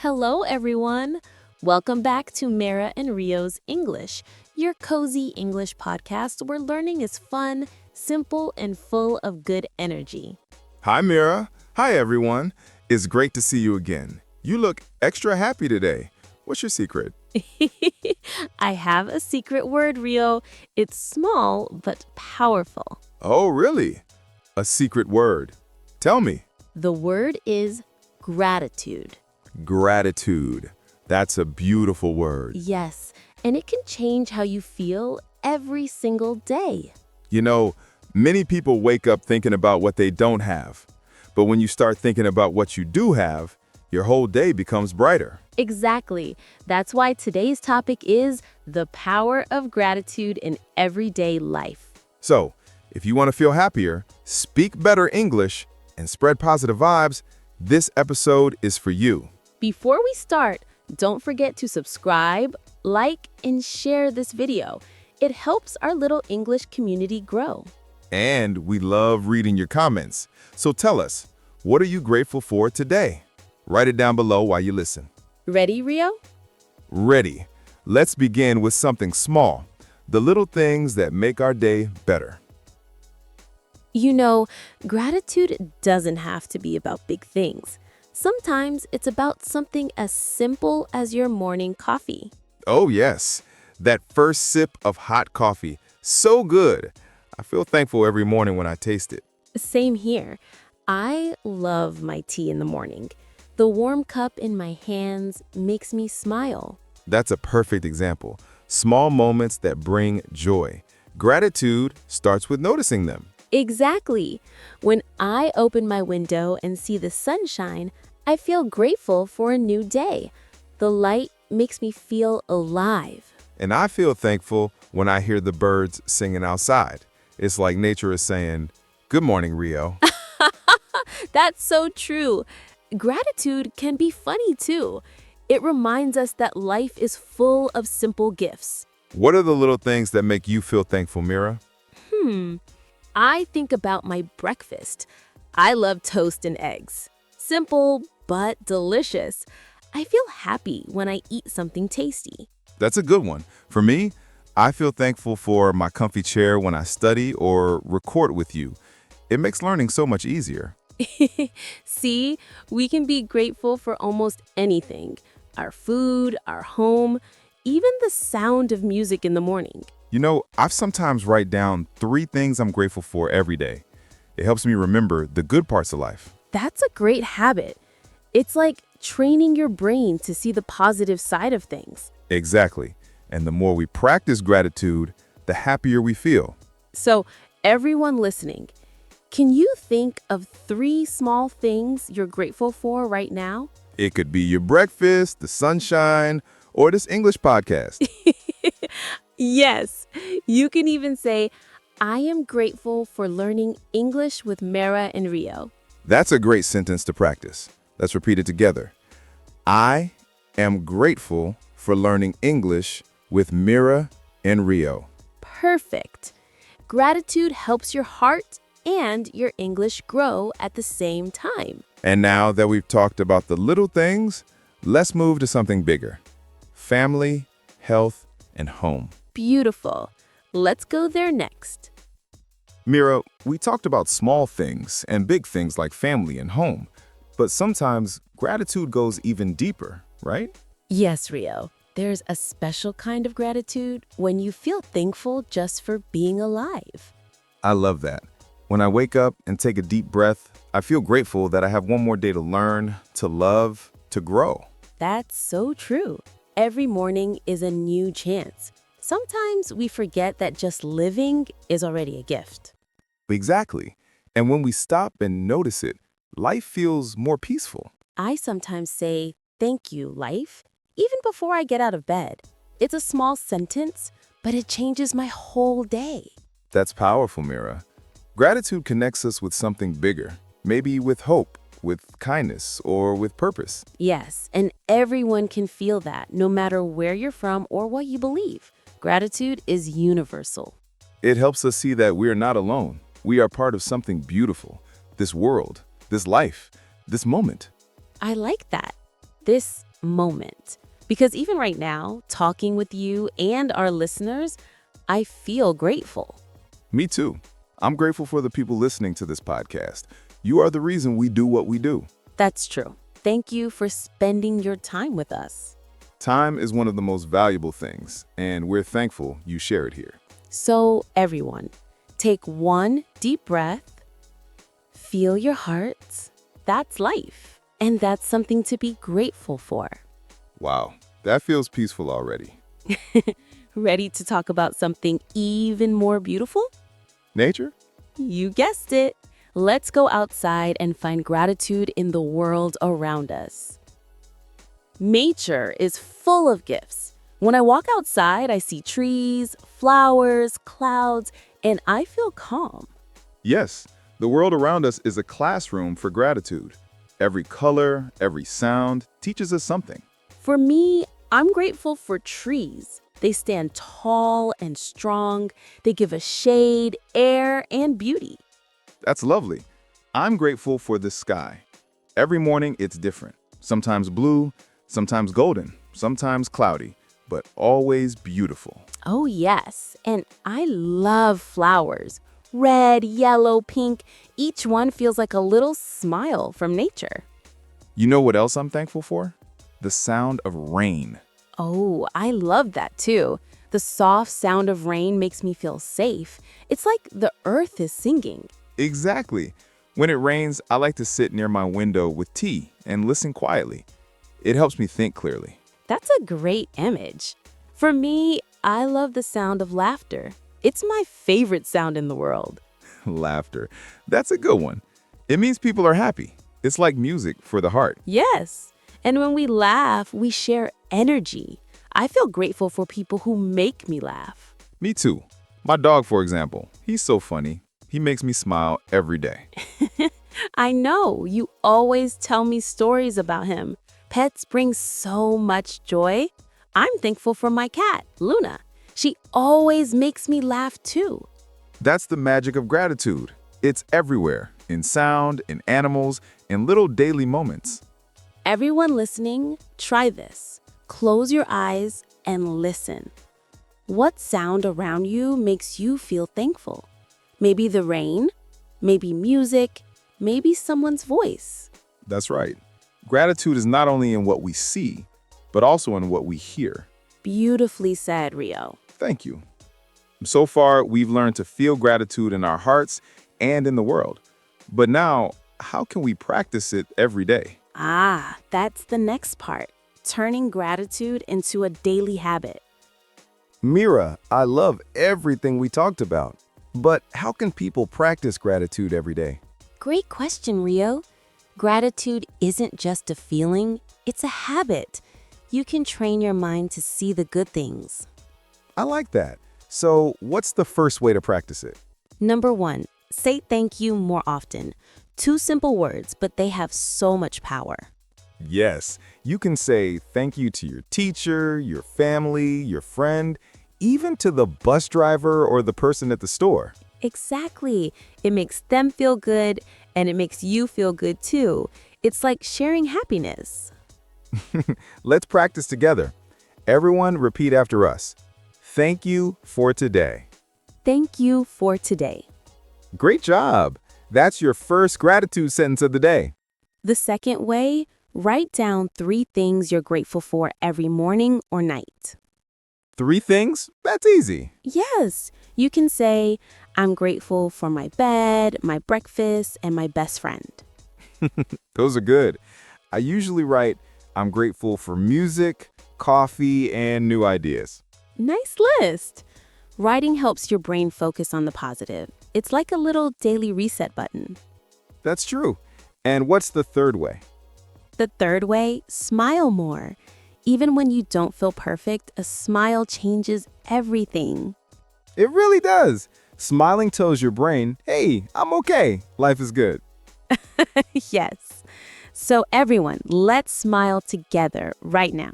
Hello, everyone. Welcome back to Mira Rio's English, your cozy English podcast where learning is fun, simple, and full of good energy. Hi, Mira. Hi, everyone. It's great to see you again. You look extra happy today. What's your secret? I have a secret word, Rio. It's small but powerful. Oh, really? A secret word. Tell me. The word is gratitude. Gratitude. That's a beautiful word. Yes, and it can change how you feel every single day. You know, many people wake up thinking about what they don't have. But when you start thinking about what you do have, your whole day becomes brighter. Exactly. That's why today's topic is the power of gratitude in everyday life. So, if you want to feel happier, speak better English, and spread positive vibes, this episode is for you. Before we start, don't forget to subscribe, like, and share this video. It helps our little English community grow. And we love reading your comments. So tell us, what are you grateful for today? Write it down below while you listen. Ready, Rio? Ready. Let's begin with something small, the little things that make our day better. You know, gratitude doesn't have to be about big things. Sometimes it's about something as simple as your morning coffee. Oh yes, that first sip of hot coffee, so good. I feel thankful every morning when I taste it. Same here. I love my tea in the morning. The warm cup in my hands makes me smile. That's a perfect example. Small moments that bring joy. Gratitude starts with noticing them. Exactly. When I open my window and see the sunshine, I feel grateful for a new day. The light makes me feel alive. And I feel thankful when I hear the birds singing outside. It's like nature is saying, "Good morning, Rio." That's so true. Gratitude can be funny too. It reminds us that life is full of simple gifts. What are the little things that make you feel thankful, Mira? I think about my breakfast. I love toast and eggs. Simple, but delicious. I feel happy when I eat something tasty. That's a good one. For me, I feel thankful for my comfy chair when I study or record with you. It makes learning so much easier. See, we can be grateful for almost anything. Our food, our home, even the sound of music in the morning. You know, I've sometimes write down 3 things I'm grateful for every day. It helps me remember the good parts of life. That's a great habit. It's like training your brain to see the positive side of things. Exactly. And the more we practice gratitude, the happier we feel. So, everyone listening, can you think of 3 small things you're grateful for right now? It could be your breakfast, the sunshine, or this English podcast. Yes, you can even say, I am grateful for learning English with Mira and Rio. That's a great sentence to practice. Let's repeat it together. I am grateful for learning English with Mira and Rio. Perfect. Gratitude helps your heart and your English grow at the same time. And now that we've talked about the little things, let's move to something bigger. Family, health, and home. Beautiful. Let's go there next. Mira, we talked about small things and big things like family and home, but sometimes gratitude goes even deeper, right? Yes, Rio. There's a special kind of gratitude when you feel thankful just for being alive. I love that. When I wake up and take a deep breath, I feel grateful that I have one more day to learn, to love, to grow. That's so true. Every morning is a new chance. Sometimes we forget that just living is already a gift. Exactly. And when we stop and notice it, life feels more peaceful. I sometimes say, thank you, life, even before I get out of bed. It's a small sentence, but it changes my whole day. That's powerful, Mira. Gratitude connects us with something bigger, maybe with hope, with kindness, or with purpose. Yes, and everyone can feel that, no matter where you're from or what you believe. Gratitude is universal. It helps us see that we are not alone. We are part of something beautiful, this world, this life, this moment. I like that. This moment. Because even right now, talking with you and our listeners, I feel grateful. Me too. I'm grateful for the people listening to this podcast. You are the reason we do what we do. That's true. Thank you for spending your time with us. Time is one of the most valuable things, and we're thankful you share it here. So, everyone, take one deep breath, feel your heart. That's life, and that's something to be grateful for. Wow, that feels peaceful already. Ready to talk about something even more beautiful? Nature? You guessed it. Let's go outside and find gratitude in the world around us. Nature is full of gifts. When I walk outside, I see trees, flowers, clouds, and I feel calm. Yes, the world around us is a classroom for gratitude. Every color, every sound teaches us something. For me, I'm grateful for trees. They stand tall and strong. They give us shade, air, and beauty. That's lovely. I'm grateful for the sky. Every morning it's different. Sometimes blue, sometimes golden, sometimes cloudy, but always beautiful. Oh, yes. And I love flowers. Red, yellow, pink. Each one feels like a little smile from nature. You know what else I'm thankful for? The sound of rain. Oh, I love that too. The soft sound of rain makes me feel safe. It's like the earth is singing. Exactly. When it rains, I like to sit near my window with tea and listen quietly. It helps me think clearly. That's a great image. For me, I love the sound of laughter. It's my favorite sound in the world. Laughter. That's a good one. It means people are happy. It's like music for the heart. Yes. And when we laugh, we share energy. I feel grateful for people who make me laugh. Me too. My dog, for example, he's so funny. He makes me smile every day. I know, you always tell me stories about him. Pets bring so much joy. I'm thankful for my cat, Luna. She always makes me laugh too. That's the magic of gratitude. It's everywhere, in sound, in animals, in little daily moments. Everyone listening, try this. Close your eyes and listen. What sound around you makes you feel thankful? Maybe the rain, maybe music, maybe someone's voice. That's right. Gratitude is not only in what we see, but also in what we hear. Beautifully said, Rio. Thank you. So far, we've learned to feel gratitude in our hearts and in the world. But now, how can we practice it every day? Ah, that's the next part. Turning gratitude into a daily habit. Mira, I love everything we talked about. But how can people practice gratitude every day? Great question, Rio. Gratitude isn't just a feeling, it's a habit. You can train your mind to see the good things. I like that. So, what's the first way to practice it? Number 1, say thank you more often. 2 simple words, but they have so much power. Yes, you can say thank you to your teacher, your family, your friend, even to the bus driver or the person at the store. Exactly. It makes them feel good, and it makes you feel good too. It's like sharing happiness. Let's practice together. Everyone repeat after us. Thank you for today. Thank you for today. Great job. That's your first gratitude sentence of the day. The second way, write down 3 things you're grateful for every morning or night. 3 things? That's easy. Yes, you can say, I'm grateful for my bed, my breakfast, and my best friend. Those are good. I usually write, I'm grateful for music, coffee, and new ideas. Nice list. Writing helps your brain focus on the positive. It's like a little daily reset button. That's true. And what's the third way? The third way, smile more. Even when you don't feel perfect, a smile changes everything. It really does. Smiling tells your brain, hey, I'm okay. Life is good. Yes. So everyone, let's smile together right now.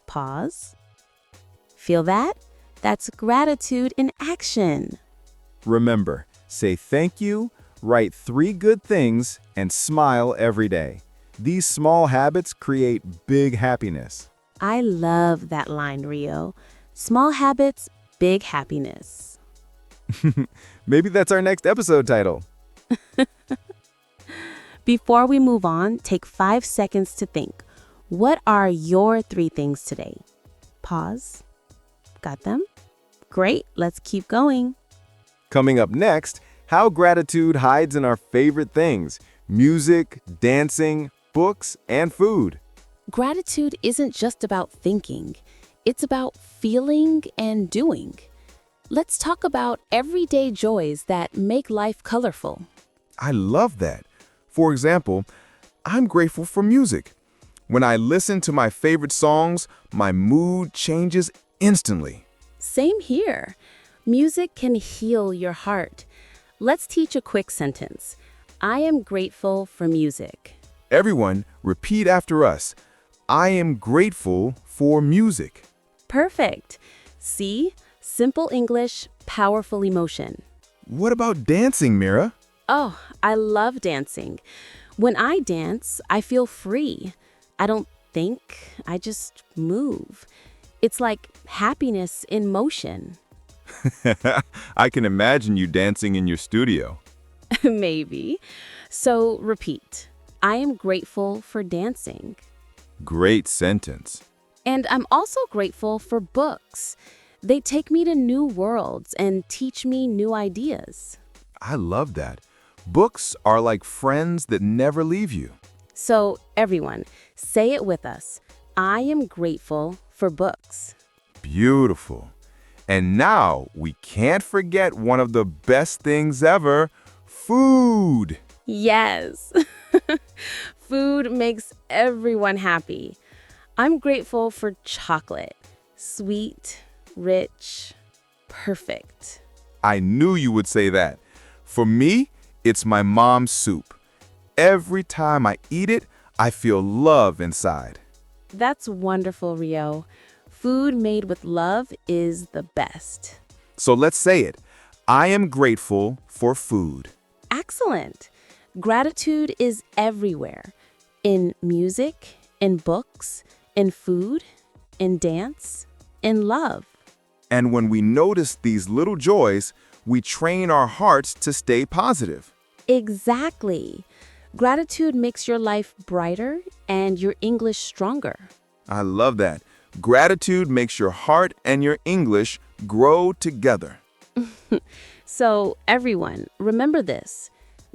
Pause. Feel that? That's gratitude in action. Remember, say thank you, write 3 good things, and smile every day. These small habits create big happiness. I love that line, Rio. Small habits, big happiness. Maybe that's our next episode title. Before we move on, take 5 seconds to think. What are your 3 things today? Pause. Got them? Great, let's keep going. Coming up next, how gratitude hides in our favorite things: music, dancing, books, and food. Gratitude isn't just about thinking, it's about feeling and doing. Let's talk about everyday joys that make life colorful. I love that. For example, I'm grateful for music. When I listen to my favorite songs, my mood changes instantly. Same here. Music can heal your heart. Let's teach a quick sentence. I am grateful for music. Everyone, repeat after us. I am grateful for music. Perfect. See? Simple English, powerful emotion. What about dancing, Mira? Oh, I love dancing. When I dance, I feel free. I don't think, I just move. It's like happiness in motion. I can imagine you dancing in your studio. Maybe. So repeat. I am grateful for dancing. Great sentence. And I'm also grateful for books. They take me to new worlds and teach me new ideas. I love that. Books are like friends that never leave you. So everyone, say it with us. I am grateful for books. Beautiful. And now we can't forget one of the best things ever, food. Yes. Food makes everyone happy. I'm grateful for chocolate. Sweet, rich, perfect. I knew you would say that. For me, it's my mom's soup. Every time I eat it, I feel love inside. That's wonderful, Rio. Food made with love is the best. So let's say it. I am grateful for food. Excellent. Gratitude is everywhere. In music, in books, in food, in dance, in love. And when we notice these little joys, we train our hearts to stay positive. Exactly. Gratitude makes your life brighter and your English stronger. I love that. Gratitude makes your heart and your English grow together. So, everyone, remember this.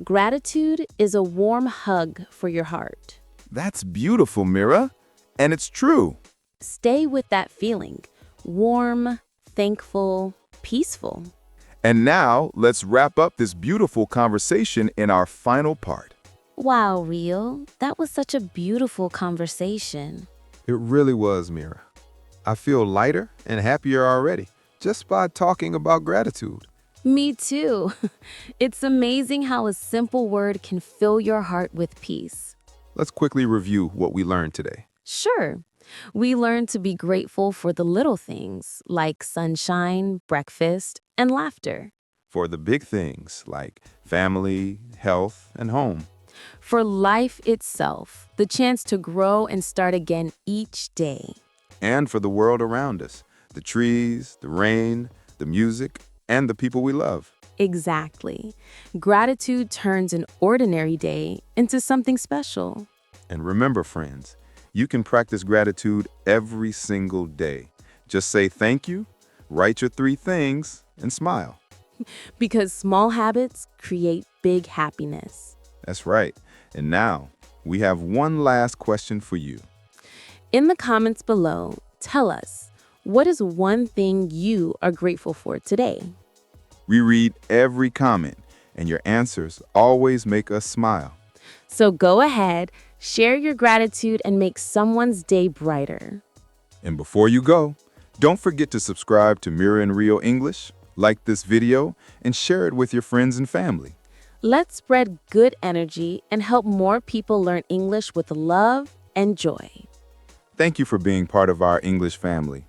Gratitude is a warm hug for your heart. That's beautiful, Mira. And it's true. Stay with that feeling. Warm, thankful, peaceful. And now, let's wrap up this beautiful conversation in our final part. Wow, Rio, that was such a beautiful conversation. It really was, Mira. I feel lighter and happier already just by talking about gratitude. Me too. It's amazing how a simple word can fill your heart with peace. Let's quickly review what we learned today. Sure. We learned to be grateful for the little things like sunshine, breakfast, and laughter. For the big things like family, health, and home. For life itself, the chance to grow and start again each day. And for the world around us, the trees, the rain, the music, and the people we love. Exactly. Gratitude turns an ordinary day into something special. And remember, friends, you can practice gratitude every single day. Just say thank you, write your 3 things, and smile. Because small habits create big happiness. That's right. And now, we have one last question for you. In the comments below, tell us, what is one thing you are grateful for today? We read every comment, and your answers always make us smile. So go ahead, share your gratitude, and make someone's day brighter. And before you go, don't forget to subscribe to Mira Rio English, like this video, and share it with your friends and family. Let's spread good energy and help more people learn English with love and joy. Thank you for being part of our English family.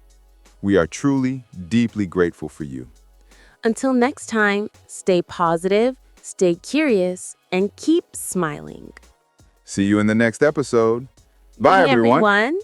We are truly, deeply grateful for you. Until next time, stay positive, stay curious, and keep smiling. See you in the next episode. Bye, everyone. everyone.